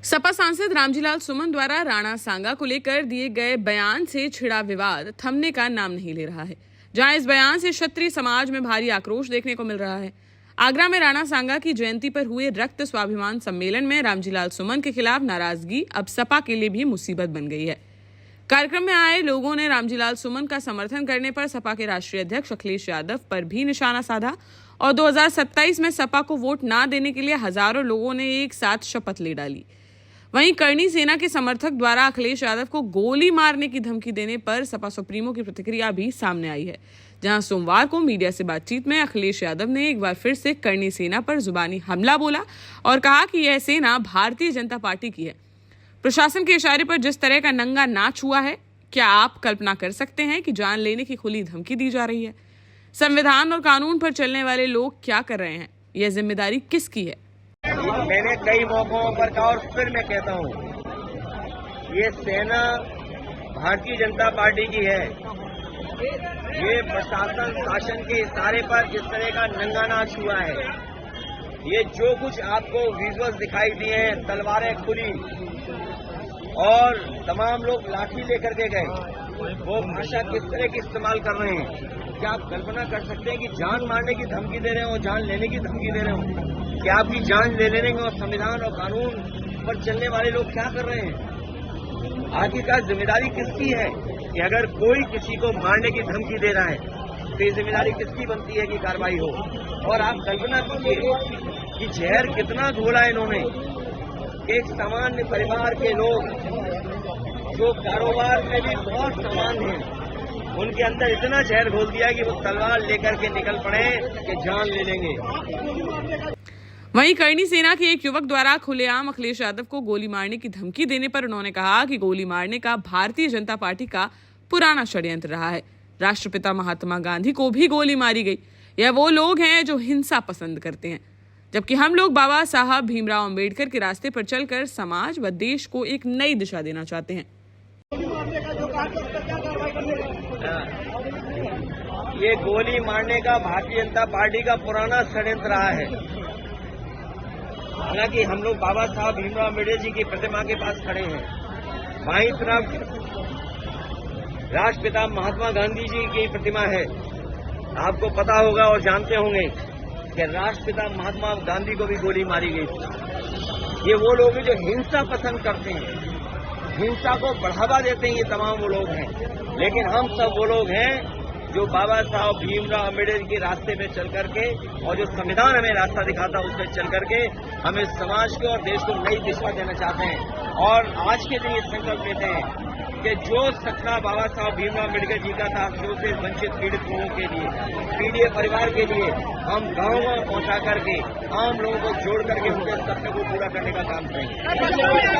सपा सांसद रामजीलाल सुमन द्वारा राणा सांगा को लेकर दिए गए बयान से छिड़ा विवाद थमने का नाम नहीं ले रहा है। जहां इस बयान से क्षत्रिय समाज में भारी आक्रोश देखने को मिल रहा है। आगरा में राणा सांगा की जयंती पर हुए रक्त स्वाभिमान सम्मेलन में रामजीलाल सुमन के खिलाफ नाराजगी अब सपा के लिए भी मुसीबत बन गई है। कार्यक्रम में आए लोगों ने रामजीलाल सुमन का समर्थन करने पर सपा के राष्ट्रीय अध्यक्ष अखिलेश यादव पर भी निशाना साधा और 2027 में सपा को वोट न देने के लिए हजारों लोगों ने एक साथ शपथ ले डाली। वहीं करणी सेना के समर्थक द्वारा अखिलेश यादव को गोली मारने की धमकी देने पर सपा सुप्रीमो की प्रतिक्रिया भी सामने आई है। जहां सोमवार को मीडिया से बातचीत में अखिलेश यादव ने एक बार फिर से करणी सेना पर जुबानी हमला बोला और कहा कि यह सेना भारतीय जनता पार्टी की है। प्रशासन के इशारे पर जिस तरह का नंगा नाच हुआ है, क्या आप कल्पना कर सकते हैं कि जान लेने की खुली धमकी दी जा रही है? संविधान और कानून पर चलने वाले लोग क्या कर रहे हैं? यह जिम्मेदारी किसकी है? मैंने कई मौकों पर कहा और फिर मैं कहता हूँ, ये सेना भारतीय जनता पार्टी की है। ये प्रशासन शासन के इशारे पर जिस तरह का नंगा नाच हुआ है, ये जो कुछ आपको विजुअल्स दिखाई दिए हैं, तलवारें खुली और तमाम लोग लाठी लेकर के गए, वो भाषा किस तरह की इस्तेमाल कर रहे हैं, क्या आप कल्पना कर सकते हैं कि जान मारने की धमकी दे रहे हो, जान लेने की धमकी दे रहे हो? क्या आपकी जान ले लेने और संविधान और कानून पर चलने वाले लोग क्या कर रहे हैं? आखिरकार जिम्मेदारी किसकी है कि अगर कोई किसी को मारने की धमकी दे रहा है तो ये जिम्मेदारी किसकी बनती है कि कार्रवाई हो? और आप कल्पना कीजिए कि जहर कितना घोला इन्होंने। एक सामान्य परिवार के लोग जो कारोबार में भी बहुत सामान्य हैं, उनके अंदर इतना जहर घोल दिया कि वो तलवार लेकर के निकल पड़े कि जान ले लेंगे। वहीं करणी सेना के एक युवक द्वारा खुलेआम अखिलेश यादव को गोली मारने की धमकी देने पर उन्होंने कहा कि गोली मारने का भारतीय जनता पार्टी का पुराना षड्यंत्र रहा है। राष्ट्रपिता महात्मा गांधी को भी गोली मारी गई। यह वो लोग हैं जो हिंसा पसंद करते हैं, जबकि हम लोग बाबा साहब भीमराव अंबेडकर के रास्ते पर चलकर समाज व देश को एक नई दिशा देना चाहते हैं। ये गोली मारने का भारतीय जनता पार्टी का पुराना षड्यंत्र रहा है। हालांकि हम लोग बाबा साहब भीमराव अम्बेडकर जी की प्रतिमा के पास खड़े हैं, बाईं तरफ राष्ट्रपिता महात्मा गांधी जी की प्रतिमा है। आपको पता होगा और जानते होंगे कि राष्ट्रपिता महात्मा गांधी को भी गोली मारी गई थी। ये वो लोग हैं जो हिंसा पसंद करते हैं, हिंसा को बढ़ावा देते हैं। ये तमाम वो लोग हैं, लेकिन हम सब वो लोग हैं जो बाबा साहब भीमराव अम्बेडकर के रास्ते पे चल करके और जो संविधान हमें रास्ता दिखाता है उस पर चल करके हमें समाज को और देश को नई दिशा देना चाहते हैं। और आज के दिन ये संकल्प लेते हैं कि जो सपना बाबा साहब भीमराव अम्बेडकर जी का था, जो से वंचित पीड़ित लोगों के लिए, पीड़ित परिवार के लिए, हम गाँव में पहुंचा करके आम लोगों को जोड़ करके उनके सपने को पूरा करने का काम करेंगे।